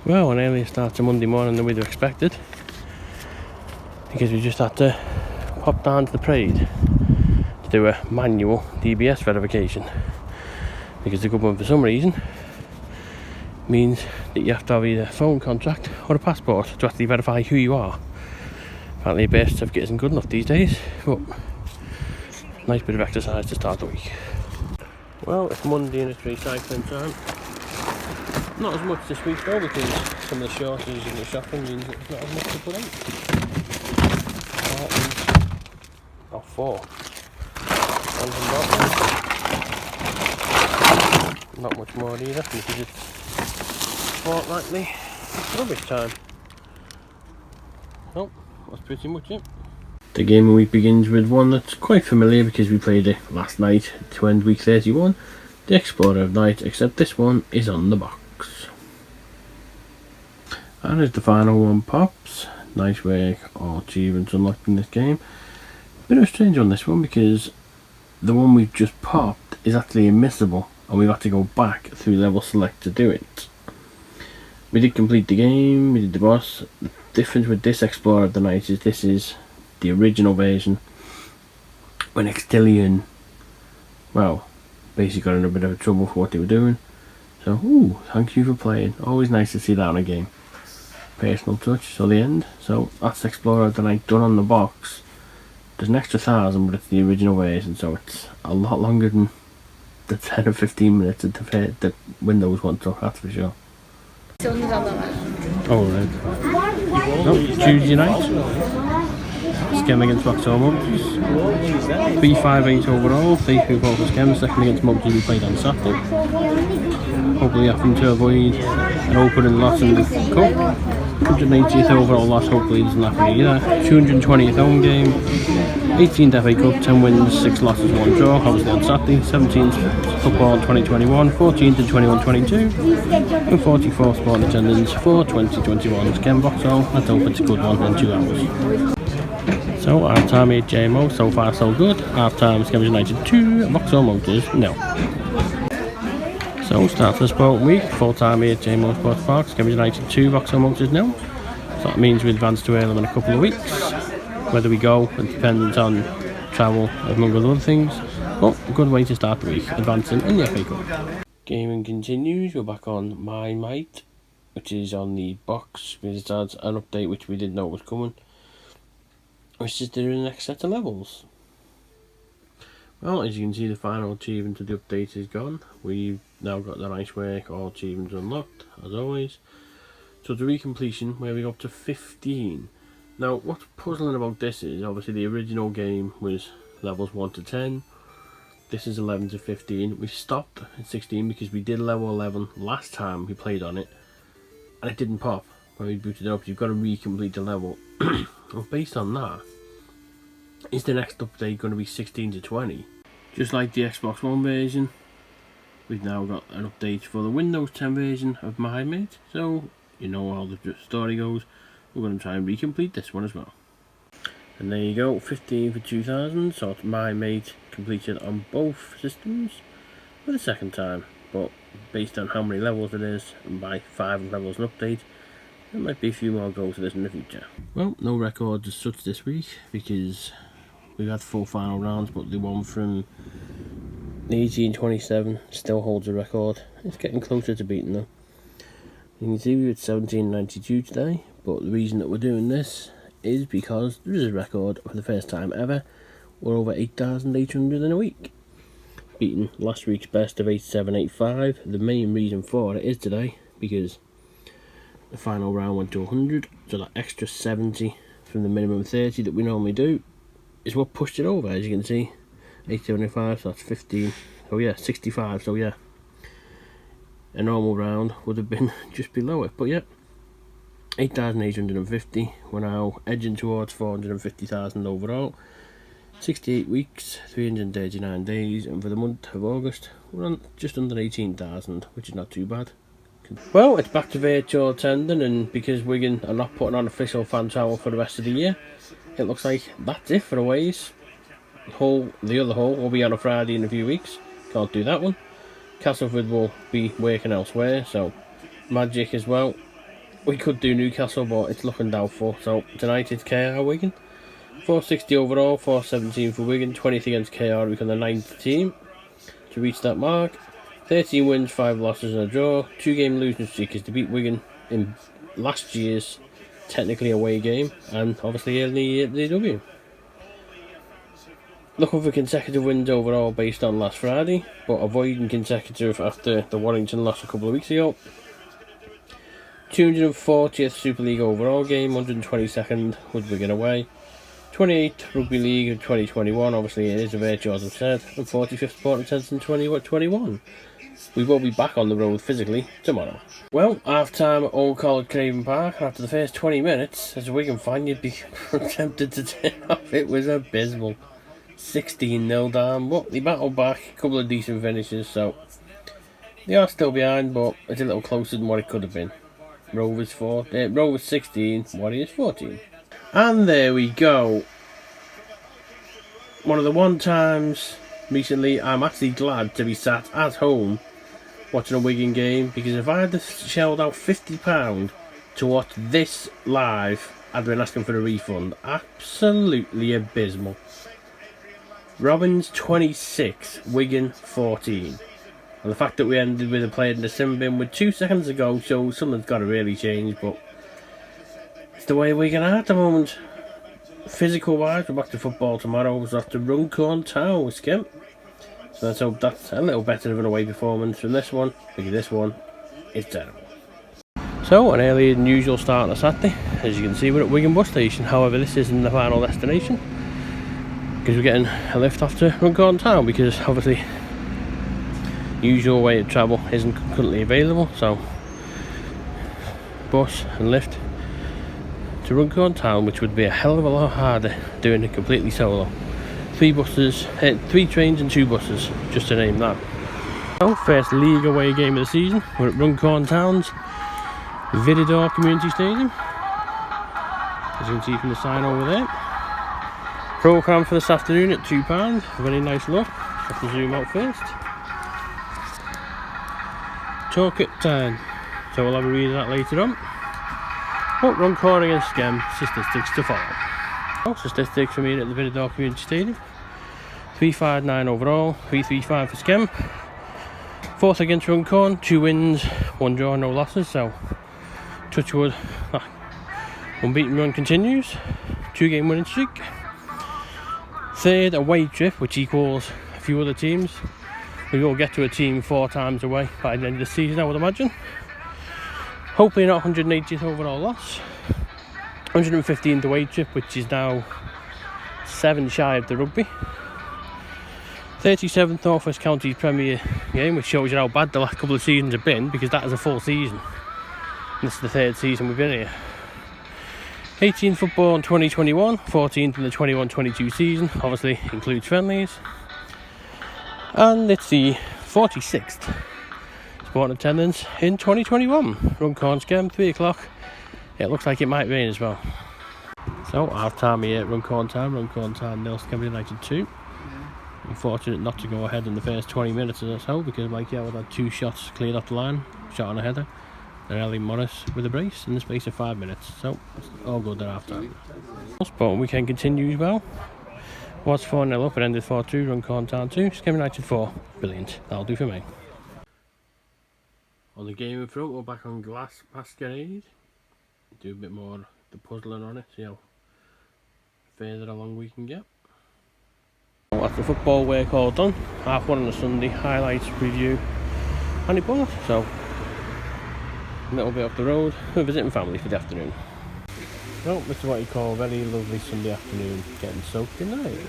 Well, an earlier start to Monday morning than we'd have expected, because we just had to pop down to the parade to do a manual DBS verification, because the government for some reason means that you have to have either a phone contract or a passport to actually verify who you are. Apparently a birth certificate isn't good enough these days, but nice bit of exercise to start the week. Well, it's Monday and it's recycling time. Not as much this week though, because some of the shortages in the shopping means that there's not as much to put out. Not four. Not much more either, because it's fortnightly rubbish time. Well, that's pretty much it. The gaming week begins with one that's quite familiar because we played it last night to end week 31, the Explorer of Night, except this one is on the box. And as the final one pops, nice work, all achievements unlocked in this game. Bit of a strange on this one because the one we've just popped is actually unmissable and we've had to go back through level select to do it. We did complete the game, we did the boss. The difference with this Explorer of the Night is this is the original version when Extillion, well, basically got in a bit of trouble for what they were doing. So, ooh, thank you for playing. Always nice to see that in a game. Personal touch till the end. So that's Explorer of the Night done on the box. There's an extra 1,000, but it's the original version, so it's a lot longer than the 10 or 15 minutes that the Windows one took, that's for sure. Oh, right. Oh, Tuesday night. Skem against Vauxhall Motors. 358 overall. 3 vote for Skem. Second against Motors we played on Saturday. Hopefully having to avoid an opening loss in the cup. 180th overall loss, hopefully doesn't happen either. 220th home game. 18th FA Cup, 10 wins, 6 losses, 1 draw, obviously on Saturday. 17th football 2021, 14th and 21-22, and 44 sport attendance for 2021. Skem Vauxhall, let's hope it's a good one in 2 hours. So, half time 8 JMO, so far so good. Half time Skem United 2, Vauxhall Motors 0. So, start the sport week, full time here at JMO Sports Park, Skem United 2, Vauxhall Motors 0. So that means we advance to Earlham in a couple of weeks. Whether we go, it depends on travel, among other things. But a good way to start the week, advancing in the FA Cup. Gaming continues, we're back on My Might, which is on the box, because it adds an update which we didn't know was coming, which is doing the next set of levels. Well, as you can see, the final achievement of the update is gone. We've now got the nice work, all achievements unlocked, as always. So the recompletion, where we go up to 15. Now, what's puzzling about this is, obviously the original game was levels 1 to 10. This is 11 to 15. We stopped at 16 because we did level 11 last time we played on it, and it didn't pop when we booted it up. You've got to recomplete the level. Well, based on that, is the next update going to be 16 to 20? Just like the Xbox One version, we've now got an update for the Windows 10 version of My Mate. So, you know how the story goes. We're going to try and recomplete this one as well. And there you go, 15 for 2000. So it's My Mate completed on both systems for the second time. But based on how many levels it is, and by 5 levels an update, there might be a few more goes to this in the future. Well, no records as such this week because we've had 4 final rounds, but the one from the 1827 still holds a record. It's getting closer to beating though. You can see we were at 1792 today, but the reason that we're doing this is because there is a record for the first time ever. We're over 8,800 in a week, beating last week's best of 8785. The main reason for it is today because the final round went to 100, so that extra 70 from the minimum 30 that we normally do is what pushed it over. As you can see, 875, so that's 15, oh yeah, 65, so yeah, a normal round would have been just below it, but yeah, 8,850, we're now edging towards 450,000 overall, 68 weeks, 339 days, and for the month of August, we're on just under 18,000, which is not too bad. Well, it's back to virtual attending, and because Wigan are not putting on official fan travel for the rest of the year, it looks like that's it for aways. The other hole will be on a Friday in a few weeks. Can't do that one. Castleford will be working elsewhere, so Magic as well we could do Newcastle, but it's looking doubtful. So tonight it's KR Wigan. 460 overall, 417 for Wigan, 20th against KR, we become the 9th team to reach that mark. 13 wins, 5 losses and a draw. 2-game losing streak is to beat Wigan in last year's technically away game, and obviously in the W. Looking for consecutive wins overall based on last Friday, but avoiding consecutive after the Warrington loss a couple of weeks ago. 240th Super League overall game, 122nd with Wigan away. 28th Rugby League of 2021, obviously it is a virtue as I've said, and 45th sport attendance in 2021. We will be back on the road physically tomorrow. Well, half time at Old College Craven Park, and after the first 20 minutes, as a Wigan fan, you'd be tempted to turn off. It was abysmal. 16-0 down, but they battled back, a couple of decent finishes, so they are still behind, but it's a little closer than what it could have been. Rovers 16, Warriors 14. And there we go. One of the one times recently I'm actually glad to be sat at home watching a Wigan game, because if I had shelled out £50 to watch this live, I'd been asking for a refund. Absolutely abysmal. Robins 26, Wigan 14. And the fact that we ended with a player in the sim bin with 2 seconds to go shows something's got to really change, but it's the way Wigan are at the moment. Physical wise, we're back to football tomorrow. We're off to Runcorn T with Skem. So let's hope that's a little better of an away performance from this one, because this one is terrible. So, an earlier than usual start on a Saturday. As you can see, we're at Wigan bus station. However, this isn't the final destination, because we're getting a lift off to Runcorn Town, because obviously usual way of travel isn't currently available, so bus and lift to Runcorn Town, which would be a hell of a lot harder doing it completely solo. 3 trains and 2 buses, just to name that. So, first league away game of the season. We're at Runcorn Town's Vididor Community Stadium, as you can see from the sign over there. Programme for this afternoon at £2. Very nice look. Have to zoom out first. Talk at 10, so we'll have a read of that later on. But Runcorn against Skem, statistics to follow. Oh, statistics from here at the Vididor Community Stadium. 359 overall, 335 for Skem. 4th against Runcorn, 2 wins, 1 draw, no losses, so touch wood, unbeaten run continues. 2-game winning streak. 3rd away trip, which equals a few other teams. We will get to a team 4 times away by the end of the season, I would imagine. Hopefully not 180th overall loss. 115th away trip, which is now 7 shy of the rugby. 37th North West Counties Premier game, which shows you how bad the last couple of seasons have been, because that is a full season. And this is the 3rd season we've been here. 18th football in 2021, 14th in the 21-22 season, obviously includes friendlies. And it's the 46th sport attendance in 2021. Runcorn Skem, 3 o'clock. It looks like it might rain as well. So, half time here at Runcorn Town, 0, Skem United 2. Unfortunate not to go ahead in the first 20 minutes or so, because Mike Howard had 2 shots cleared off the line, shot on a header, and Ellie Morris with a brace in the space of 5 minutes. So, it's all good at half time. But weekend continues well. Was 4-0 up, it ended 4-2, Runcorn Town 2, Skem United 4. Brilliant, that'll do for me. On the game in front, we're back on Glass Masquerade. Do a bit more the puzzling on it, see how further along we can get. That's the football work all done. 1:30 on a Sunday, highlights, review, and it was. So, a little bit up the road, we're visiting family for the afternoon. So, this is what you call a very lovely Sunday afternoon, getting soaked in the rain.